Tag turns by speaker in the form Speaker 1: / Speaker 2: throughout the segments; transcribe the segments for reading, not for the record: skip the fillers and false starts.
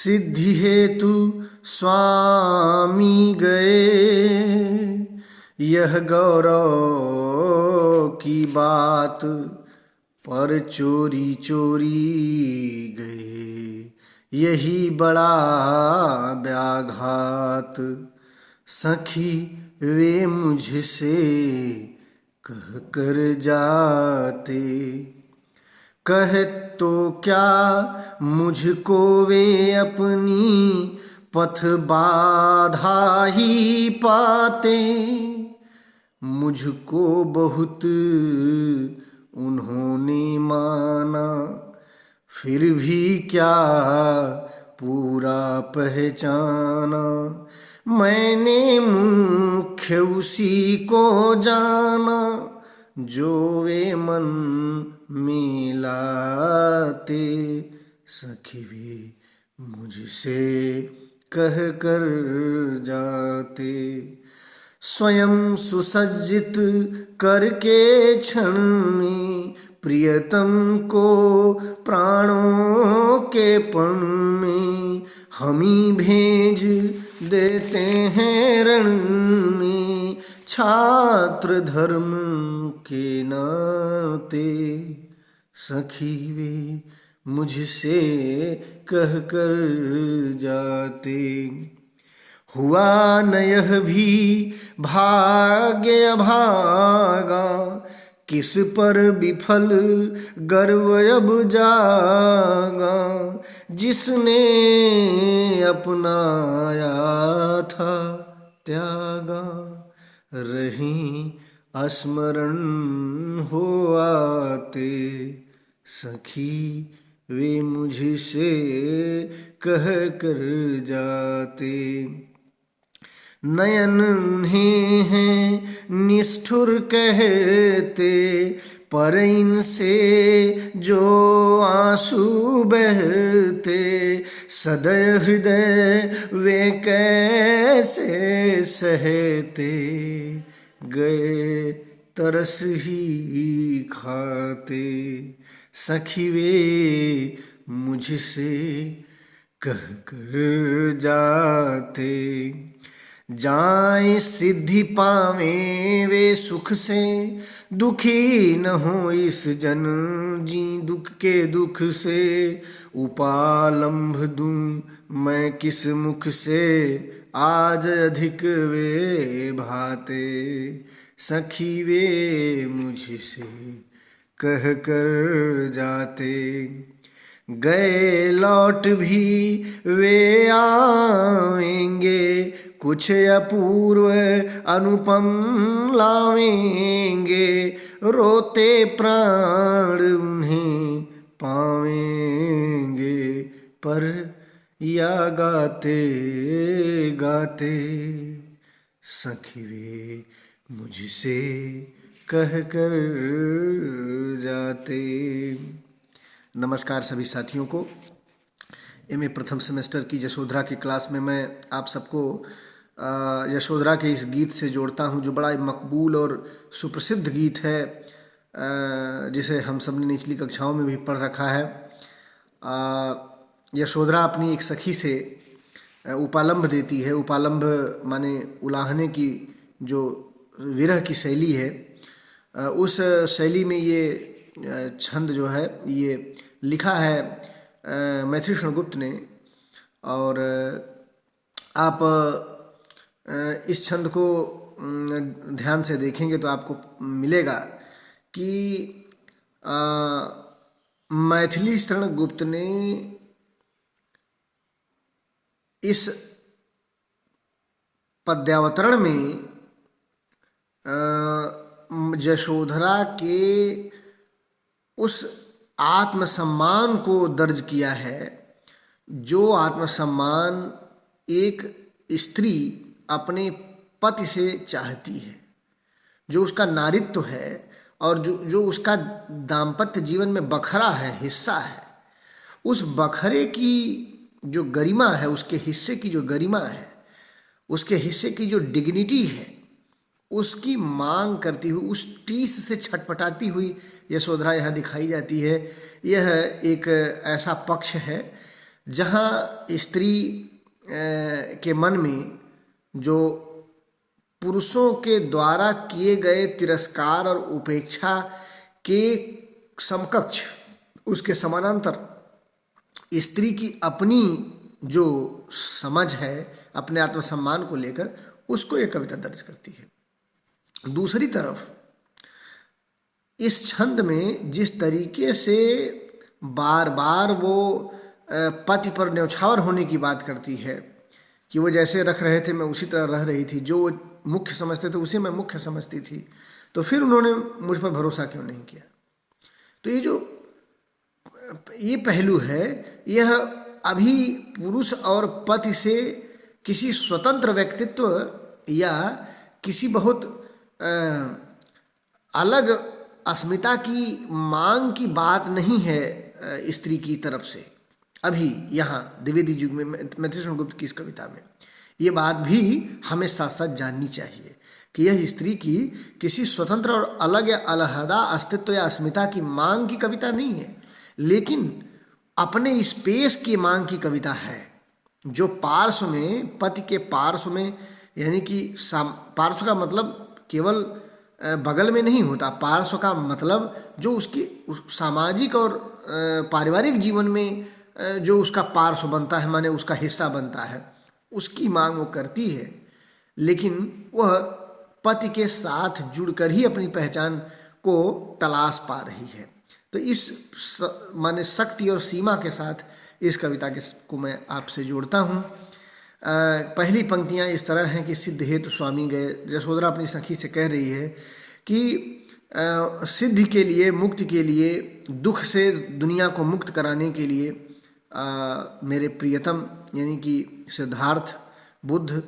Speaker 1: सिद्धि हेतु स्वामी गए, यह गौरव की बात पर चोरी चोरी गए, यही बड़ा व्याघात। सखी वे मुझसे कह कर जाते, कहे तो क्या मुझको वे अपनी पथ बाधा ही पाते। मुझको बहुत उन्होंने माना, फिर भी क्या पूरा पहचाना। मैंने मुख्य उसी को जाना, जो वे मन में लाते। सखी वे मुझसे कह कर जाते, स्वयं सुसज्जित करके क्षण में प्रियतम को प्राणों के पण में। हम ही भेज देते हैं रण में, छात्र धर्म के नाते। सखी वे मुझसे कह कर जाते, हुआ न यह भी भाग्य अभागा। किस पर विफल गर्व अब जागा, जिसने अपनाया था त्यागा। रही स्मरण हो आते, सखी वे मुझसे कह कर जाते। नयन उन्हें हैं निष्ठुर कहते, पर इनसे जो आंसू बहते। सदय हृदय वे कैसे सहते, गए तरस ही खाते। सखी वे मुझसे कह कर जाते, जाएं सिद्धि पावें वे सुख से। दुखी न हो इस जन जी दुख के दुख से। उपालंभ दूं मैं किस मुख से, आज अधिक वे भाते। सखी वे मुझसे कह कर जाते, गए लौट भी वे आएंगे। कुछ अपूर्व अनुपम लावेंगे, रोते प्राण उन्हें पावेंगे। पर या गाते गाते, सखी वे मुझसे कह कर जाते। नमस्कार सभी साथियों को। एमए प्रथम सेमेस्टर की यशोधरा की क्लास में मैं आप सबको यशोधरा के इस गीत से जोड़ता हूं, जो बड़ा मकबूल और सुप्रसिद्ध गीत है, जिसे हम सब ने निचली कक्षाओं में भी पढ़ रखा है। यशोधरा अपनी एक सखी से उपालंभ देती है। उपालंभ माने उलाहने की जो विरह की शैली है, उस शैली में ये छंद जो है ये लिखा है मैथिली शरण गुप्त ने। और आप इस छंद को ध्यान से देखेंगे तो आपको मिलेगा कि मैथिली शरण गुप्त ने इस पद्यावतरण में यशोधरा के उस आत्मसम्मान को दर्ज किया है, जो आत्मसम्मान एक स्त्री अपने पति से चाहती है, जो उसका नारित्व है और जो उसका दाम्पत्य जीवन में बखरा है, हिस्सा है। उस बखरे की जो गरिमा है, उसके हिस्से की जो गरिमा है, उसके हिस्से की जो डिग्निटी है, उसकी मांग करती हुई, उस टीस से छटपटाती हुई यशोधरा यहाँ दिखाई जाती है। यह एक ऐसा पक्ष है जहाँ स्त्री के मन में जो पुरुषों के द्वारा किए गए तिरस्कार और उपेक्षा के समकक्ष, उसके समानांतर स्त्री की अपनी जो समझ है अपने आत्मसम्मान को लेकर, उसको ये कविता दर्ज करती है। दूसरी तरफ इस छंद में जिस तरीके से बार बार वो पति पर न्यौछावर होने की बात करती है कि वो जैसे रख रहे थे मैं उसी तरह रह रही थी, जो वो मुख्य समझते थे उसे मैं मुख्य समझती थी, तो फिर उन्होंने मुझ पर भरोसा क्यों नहीं किया। तो ये पहलू है, यह अभी पुरुष और पति से किसी स्वतंत्र व्यक्तित्व या किसी बहुत अलग अस्मिता की मांग की बात नहीं है स्त्री की तरफ से। अभी यहाँ द्विवेदी युग में मैथिली गुप्त की इस कविता में ये बात भी हमें साथ साथ जाननी चाहिए कि यह स्त्री की किसी स्वतंत्र और अलग या अलहदा अस्तित्व या अस्मिता की मांग की कविता नहीं है, लेकिन अपने स्पेस की मांग की कविता है, जो पार्श्व में, पति के पार्श्व में, यानी कि पार्श्व का मतलब केवल बगल में नहीं होता, पार्श्व का मतलब जो उसकी सामाजिक और पारिवारिक जीवन में जो उसका पार्श्व बनता है, माने उसका हिस्सा बनता है, उसकी मांग वो करती है, लेकिन वह पति के साथ जुड़कर ही अपनी पहचान को तलाश पा रही है। तो इस माने शक्ति और सीमा के साथ इस कविता को मैं आपसे जोड़ता हूँ। पहली पंक्तियाँ इस तरह हैं कि सिद्ध हेतु स्वामी गए। यशोधरा अपनी सखी से कह रही है कि सिद्धि के लिए, मुक्ति के लिए, दुख से दुनिया को मुक्त कराने के लिए मेरे प्रियतम यानी कि सिद्धार्थ बुद्ध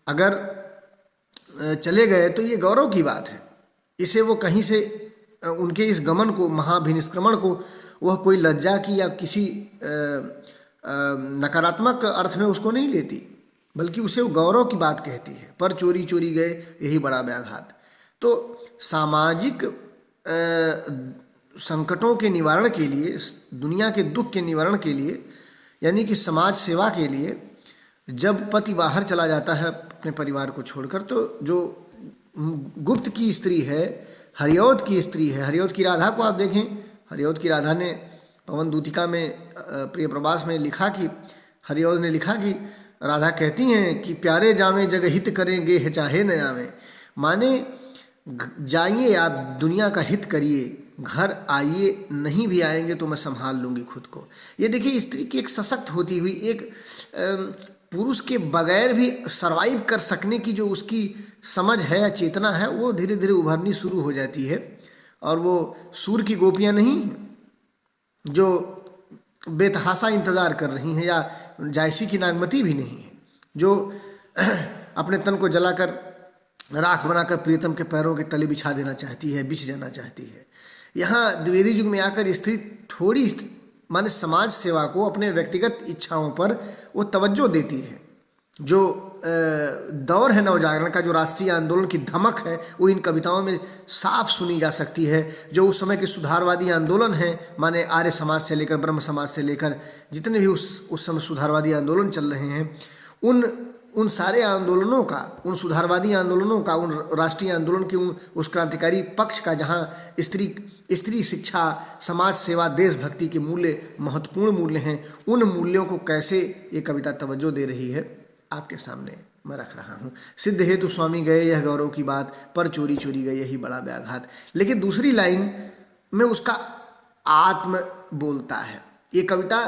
Speaker 1: अगर चले गए तो ये गौरव की बात है। इसे वो कहीं से उनके इस गमन को, महाभिनिष्क्रमण को, वह कोई लज्जा की या किसी नकारात्मक अर्थ में उसको नहीं लेती, बल्कि उसे वो गौरव की बात कहती है। पर चोरी चोरी गए यही बड़ा व्याघात। तो सामाजिक संकटों के निवारण के लिए, दुनिया के दुख के निवारण के लिए, यानी कि समाज सेवा के लिए जब पति बाहर चला जाता है अपने परिवार को छोड़कर, तो जो गुप्त की स्त्री है, हरिऔध की स्त्री है, हरिऔध की राधा को आप देखें, हरिऔध की राधा ने पवन दूतिका में प्रिय प्रवास में लिखा कि हरिऔध ने लिखा कि राधा कहती हैं कि प्यारे जावें जग हित करेंगे है चाहे न आवें, माने जाइए आप दुनिया का हित करिए, घर आइए, नहीं भी आएंगे तो मैं संभाल लूँगी खुद को। ये देखिए स्त्री की एक सशक्त होती हुई, एक पुरुष के बगैर भी सरवाइव कर सकने की जो उसकी समझ है या चेतना है, वो धीरे धीरे उभरनी शुरू हो जाती है। और वो सूर की गोपियाँ नहीं जो बेतहासा इंतज़ार कर रही हैं, या जायसी की नागमती भी नहीं है जो अपने तन को जलाकर राख बनाकर प्रियतम के पैरों के तले बिछा देना चाहती है, बिछ जाना चाहती है। यहाँ द्विवेदी युग में आकर स्त्री थोड़ी माने समाज सेवा को अपने व्यक्तिगत इच्छाओं पर वो तवज्जो देती है। जो दौर है नवजागरण का, जो राष्ट्रीय आंदोलन की धमक है, वो इन कविताओं में साफ सुनी जा सकती है। जो उस समय के सुधारवादी आंदोलन हैं, माने आर्य समाज से लेकर ब्रह्म समाज से लेकर जितने भी उस समय सुधारवादी आंदोलन चल रहे हैं, उन सारे आंदोलनों का, उन सुधारवादी आंदोलनों का, उन राष्ट्रीय आंदोलन के उस क्रांतिकारी पक्ष का, जहाँ स्त्री शिक्षा, समाज सेवा, देशभक्ति के मूल्य महत्वपूर्ण मूल्य हैं, उन मूल्यों को कैसे ये कविता तवज्जो दे रही है आपके सामने मैं रख रहा हूँ। सिद्ध हेतु स्वामी गए यह गौरव की बात, पर चोरी चोरी गए यही बड़ा व्याघात। लेकिन दूसरी लाइन में उसका आत्म बोलता है। ये कविता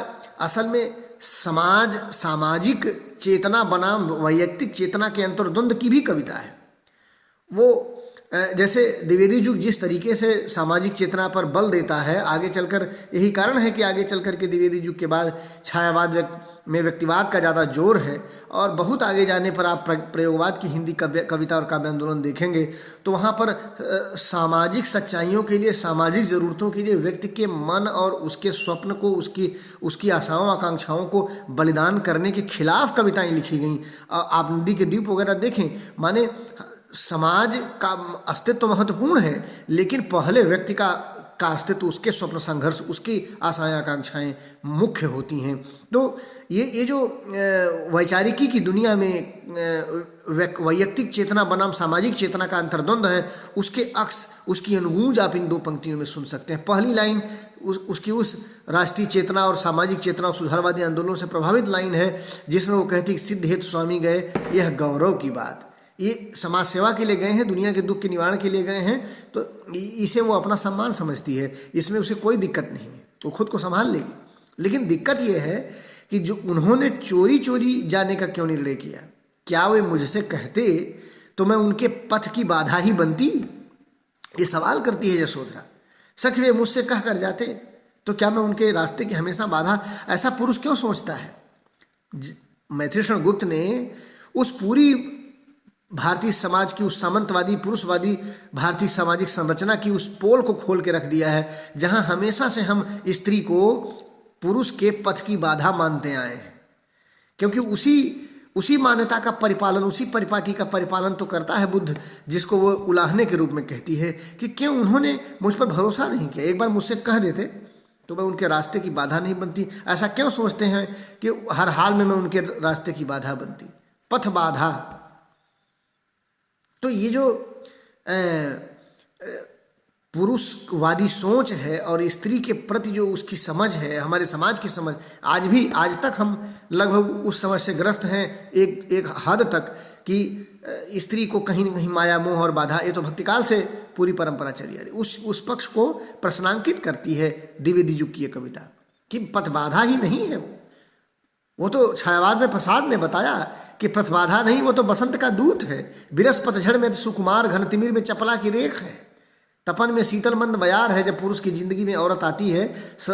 Speaker 1: असल में सामाजिक चेतना बनाम वैयक्तिक चेतना के अंतर्द्वंद की भी कविता है। वो जैसे द्विवेदी युग जिस तरीके से सामाजिक चेतना पर बल देता है, आगे चलकर यही कारण है कि आगे चलकर के द्विवेदी युग के बाद छायावाद में व्यक्तिवाद का ज़्यादा जोर है, और बहुत आगे जाने पर आप प्रयोगवाद की हिंदी कविता और काव्य आंदोलन देखेंगे तो वहाँ पर सामाजिक सच्चाइयों के लिए, सामाजिक ज़रूरतों के लिए व्यक्ति के मन और उसके स्वप्न को, उसकी आशाओं आकांक्षाओं को बलिदान करने के खिलाफ कविताएँ लिखी गई। आप नदी के द्वीप वगैरह देखें, माने समाज का अस्तित्व महत्वपूर्ण है, लेकिन पहले व्यक्ति का का अस्तित्व, उसके स्वप्न संघर्ष, उसकी आशाएं आकांक्षाएं मुख्य होती हैं। तो ये जो वैचारिकी की दुनिया में वैयक्तिक चेतना बनाम सामाजिक चेतना का अंतर्द्वंद है, उसके अक्स, उसकी अनुगूंज आप इन दो पंक्तियों में सुन सकते हैं। पहली लाइन उसकी उस राष्ट्रीय चेतना और सामाजिक चेतना और सुधारवादी आंदोलनों से प्रभावित लाइन है जिसमें वो कहती कि सिद्ध हेतु स्वामी गए, यह गौरव की बात। ये समाज सेवा के लिए गए हैं, दुनिया के दुख के निवारण के लिए गए हैं, तो इसे वो अपना सम्मान समझती है, इसमें उसे कोई दिक्कत नहीं है, वो खुद को संभाल लेगी। लेकिन दिक्कत ये है कि जो उन्होंने चोरी चोरी जाने का क्यों निर्णय किया? क्या वे मुझसे कहते तो मैं उनके पथ की बाधा ही बनती? ये सवाल करती है यशोधरा। सच वे मुझसे कह कर जाते तो क्या मैं उनके रास्ते की हमेशा बाधा? ऐसा पुरुष क्यों सोचता है? मैत्रेय गुप्त ने उस पूरी भारतीय समाज की, उस सामंतवादी पुरुषवादी भारतीय सामाजिक संरचना की उस पोल को खोल के रख दिया है जहां हमेशा से हम स्त्री को पुरुष के पथ की बाधा मानते आए हैं, क्योंकि उसी मान्यता का परिपालन, उसी परिपाटी का परिपालन तो करता है बुद्ध, जिसको वो उलाहने के रूप में कहती है कि क्यों उन्होंने मुझ पर भरोसा नहीं किया। एक बार मुझसे कह देते तो मैं उनके रास्ते की बाधा नहीं बनती। ऐसा क्यों सोचते हैं कि हर हाल में मैं उनके रास्ते की बाधा बनती? पथ बाधा। तो ये जो पुरुषवादी सोच है और स्त्री के प्रति जो उसकी समझ है, हमारे समाज की समझ, आज तक हम लगभग उस समझ से ग्रस्त हैं एक हद तक कि स्त्री को कहीं न कहीं माया, मोह और बाधा, ये तो भक्तिकाल से पूरी परंपरा चली आ रही, उस पक्ष को प्रश्नांकित करती है द्विवेदी युग की ये कविता कि पथबाधा ही नहीं है वो तो छायावाद में प्रसाद ने बताया कि पथबाधा नहीं, वो तो बसंत का दूत है। बिरस पतझड़ में सुकुमार, घन तिमिर में चपला की रेख है, तपन में शीतल मंद बयार है। जब पुरुष की जिंदगी में औरत आती है,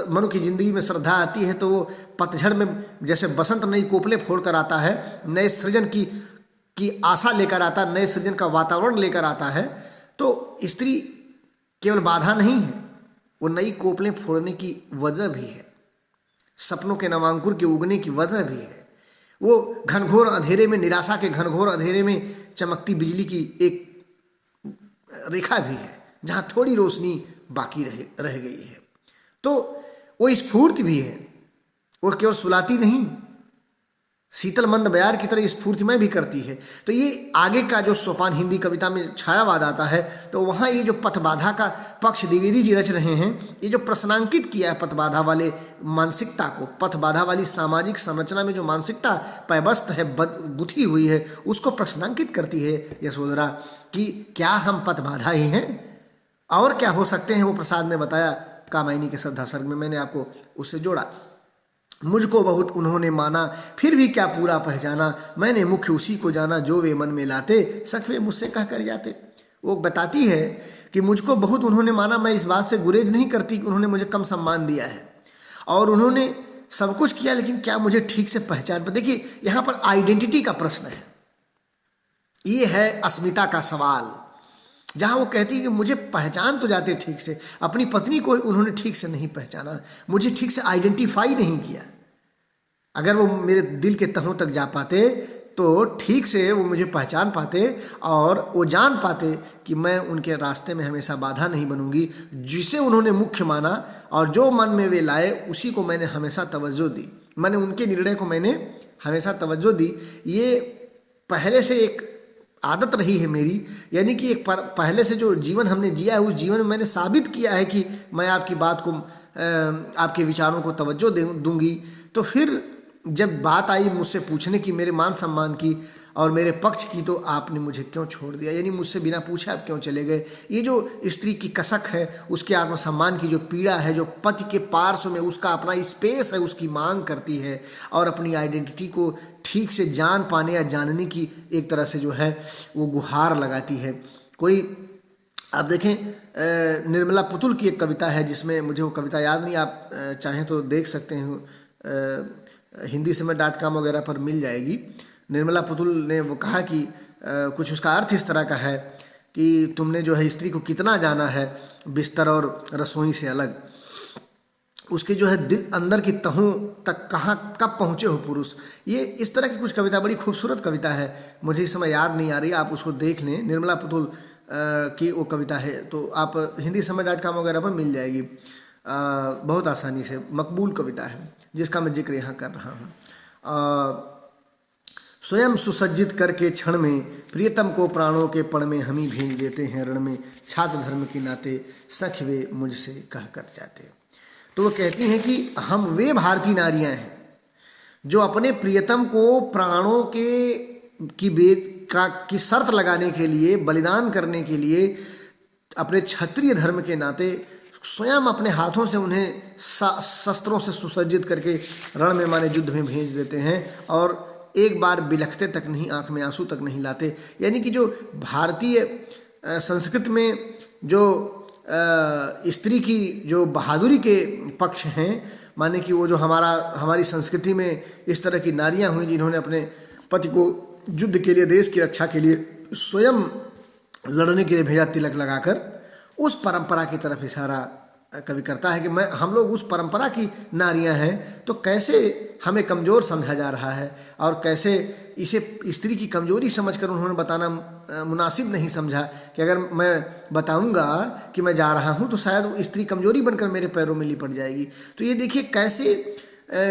Speaker 1: मनु की जिंदगी में श्रद्धा आती है, तो वो पतझड़ में जैसे बसंत नई कोपले फोड़ कर आता है, नए सृजन की आशा लेकर आता है, नए सृजन का वातावरण लेकर आता है। तो स्त्री केवल बाधा नहीं है, वो नई कोपलें फोड़ने की वजह भी है, सपनों के नवांकुर के उगने की वजह भी है। वो घनघोर अंधेरे में, निराशा के घनघोर अंधेरे में चमकती बिजली की एक रेखा भी है जहाँ थोड़ी रोशनी बाकी रह गई है। तो वो स्फूर्ति भी है, वो केवल सुलाती नहीं, शीतल मंद बयार की तरह स्फूर्तिमय भी करती है। तो ये आगे का जो सोपान हिंदी कविता में छायावाद आता है, तो वहाँ ये जो पथबाधा का पक्ष द्विवेदी जी रच रहे हैं, ये जो प्रश्नांकित किया है पथबाधा वाले मानसिकता को, पथबाधा वाली सामाजिक संरचना में जो मानसिकता पैबस्त है, गुथी हुई है, उसको प्रश्नांकित करती है यशोधरा कि क्या हम पथबाधा ही हैं और क्या हो सकते हैं। वो प्रसाद ने बताया कामायनी के श्रद्धा सर्ग में, मैंने आपको उससे जोड़ा। मुझको बहुत उन्होंने माना, फिर भी क्या पूरा पहचाना, मैंने मुख्य उसी को जाना जो वे मन में लाते, सखवे मुझसे कह कर जाते। वो बताती है कि मुझको बहुत उन्होंने माना, मैं इस बात से गुरेज नहीं करती कि उन्होंने मुझे कम सम्मान दिया है और उन्होंने सब कुछ किया, लेकिन क्या मुझे ठीक से पहचान पर। देखिए यहाँ पर आइडेंटिटी का प्रश्न है, ये है अस्मिता का सवाल, जहाँ वो कहती है कि मुझे पहचान तो जाते ठीक से, अपनी पत्नी को उन्होंने ठीक से नहीं पहचाना, मुझे ठीक से आइडेंटिफाई नहीं किया। अगर वो मेरे दिल के तहों तक जा पाते तो ठीक से वो मुझे पहचान पाते और वो जान पाते कि मैं उनके रास्ते में हमेशा बाधा नहीं बनूंगी। जिसे उन्होंने मुख्य माना और जो मन में वे लाए उसी को मैंने हमेशा तवज्जो दी, मैंने उनके निर्णय को मैंने हमेशा तवज्जो दी। ये पहले से एक आदत रही है मेरी, यानी कि एक पहले से जो जीवन हमने जिया है उस जीवन में मैंने साबित किया है कि मैं आपकी बात को, आपके विचारों को तवज्जो दूंगी। तो फिर जब बात आई मुझसे पूछने की, मेरे मान सम्मान की और मेरे पक्ष की, तो आपने मुझे क्यों छोड़ दिया, यानी मुझसे बिना पूछे आप क्यों चले गए। ये जो स्त्री की कसक है, उसके आत्मसम्मान की जो पीड़ा है, जो पति के पार्श्व में उसका अपना स्पेस है, उसकी मांग करती है और अपनी आइडेंटिटी को ठीक से जान पाने या जानने की एक तरह से जो है वो गुहार लगाती है। कोई आप देखें निर्मला पुतुल की एक कविता है जिसमें, मुझे वो कविता याद नहीं, आप चाहें तो देख सकते हैं, हिंदी समय .com वगैरह पर मिल जाएगी। निर्मला पुतुल ने वो कहा कि कुछ उसका अर्थ इस तरह का है कि तुमने जो है स्त्री को कितना जाना है बिस्तर और रसोई से अलग। उसके जो है दिल अंदर की तहों तक कहाँ कब पहुँचे हो पुरुष। ये इस तरह की कुछ कविता, बड़ी खूबसूरत कविता है, मुझे इस समय याद नहीं आ रही, आप उसको देख लें। निर्मला पुतुल की वो कविता है, तो आप हिंदीसमय.com वगैरह पर मिल जाएगी बहुत आसानी से। मकबूल कविता है जिसका मैं जिक्र यहाँ कर रहा हूँ। स्वयं सुसज्जित करके क्षण में प्रियतम को प्राणों के पण में हम ही भेज देते हैं रण में, छात्र धर्म के नाते सख वे मुझसे कह कर जाते। तो वो कहती हैं कि हम वे भारतीय नारियां हैं जो अपने प्रियतम को प्राणों की शर्त लगाने के लिए, बलिदान करने के लिए, अपने क्षत्रिय धर्म के नाते स्वयं अपने हाथों से उन्हें शस्त्रों से सुसज्जित करके रण में माने युद्ध में भेज देते हैं, और एक बार बिलखते तक नहीं, आंख में आंसू तक नहीं लाते। यानी कि जो भारतीय संस्कृति में जो स्त्री की जो बहादुरी के पक्ष हैं, माने कि वो जो हमारी संस्कृति में इस तरह की नारियां हुई जिन्होंने अपने पति को युद्ध के लिए, देश की रक्षा के लिए स्वयं लड़ने के लिए भेजा तिलक लगाकर, उस परंपरा की तरफ इशारा कवि करता है कि हम लोग उस परंपरा की नारियां हैं, तो कैसे हमें कमज़ोर समझा जा रहा है और कैसे इसे स्त्री की कमज़ोरी समझकर उन्होंने बताना मुनासिब नहीं समझा कि अगर मैं बताऊंगा कि मैं जा रहा हूं तो शायद वो स्त्री कमज़ोरी बनकर मेरे पैरों में लिपट जाएगी। तो ये देखिए कैसे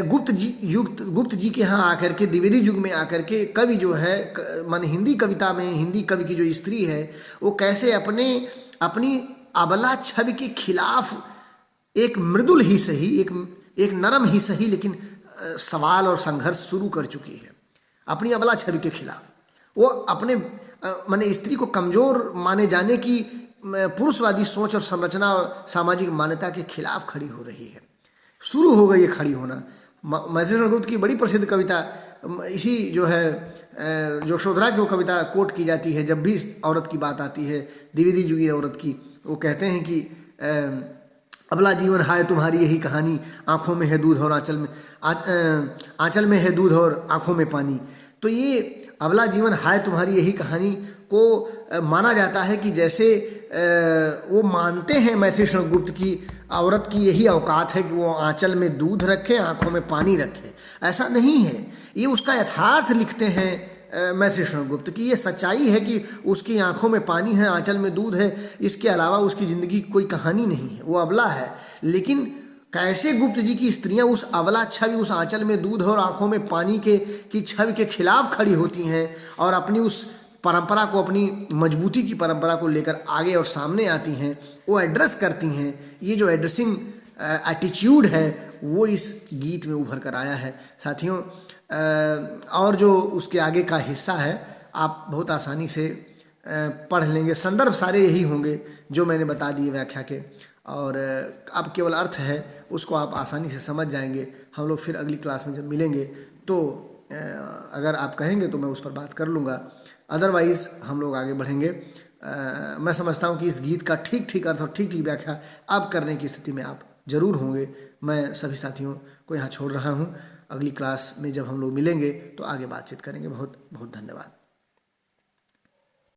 Speaker 1: गुप्त जी के यहाँ आकर के, द्विवेदी युग में आकर के कवि जो है, मान हिंदी कविता में हिंदी कवि की जो स्त्री है वो कैसे अपनी अबला छवि के खिलाफ एक मृदुल ही सही, एक नरम ही सही, लेकिन सवाल और संघर्ष शुरू कर चुकी है अपनी अबला छवि के खिलाफ। वो अपने माने स्त्री को कमज़ोर माने जाने की पुरुषवादी सोच और संरचना और सामाजिक मान्यता के खिलाफ खड़ी हो रही है। शुरू हो गई है खड़ी होना। महेश्वर गुप्त की बड़ी प्रसिद्ध कविता, इसी जो है यशोधरा की वो कविता कोट की जाती है जब भी इस औरत की बात आती है, द्विवेदी युगी औरत की। वो कहते हैं कि अबला जीवन हाय तुम्हारी यही कहानी, आँखों में है दूध और आंचल में है दूध और आँखों में पानी। तो ये अबला जीवन हाय तुम्हारी यही कहानी को माना जाता है कि जैसे वो मानते हैं मैथिली गुप्त की औरत की यही औकात है कि वो आंचल में दूध रखे, आँखों में पानी रखे। ऐसा नहीं है, ये उसका यथार्थ लिखते हैं मैथिली गुप्त की। ये सच्चाई है कि उसकी आंखों में पानी है, आंचल में दूध है, इसके अलावा उसकी ज़िंदगी की कोई कहानी नहीं है, वो अबला है। लेकिन कैसे गुप्त जी की स्त्रियां उस अबला छवि, उस आंचल में दूध और आंखों में पानी की छवि के खिलाफ खड़ी होती हैं और अपनी उस परंपरा को, अपनी मजबूती की परंपरा को लेकर आगे और सामने आती हैं, वो एड्रेस करती हैं। ये जो एड्रेसिंग एटीट्यूड है वो इस गीत में उभर कर आया है साथियों। और जो उसके आगे का हिस्सा है आप बहुत आसानी से पढ़ लेंगे, संदर्भ सारे यही होंगे जो मैंने बता दिए व्याख्या के, और अब केवल अर्थ है उसको आप आसानी से समझ जाएंगे। हम लोग फिर अगली क्लास में जब मिलेंगे तो अगर आप कहेंगे तो मैं उस पर बात कर लूँगा, अदरवाइज़ हम लोग आगे बढ़ेंगे। मैं समझता हूँ कि इस गीत का ठीक अर्थ और ठीक व्याख्या अब करने की स्थिति में आप जरूर होंगे। मैं सभी साथियों को यहाँ छोड़ रहा हूँ, अगली क्लास में जब हम लोग मिलेंगे तो आगे बातचीत करेंगे। बहुत बहुत धन्यवाद।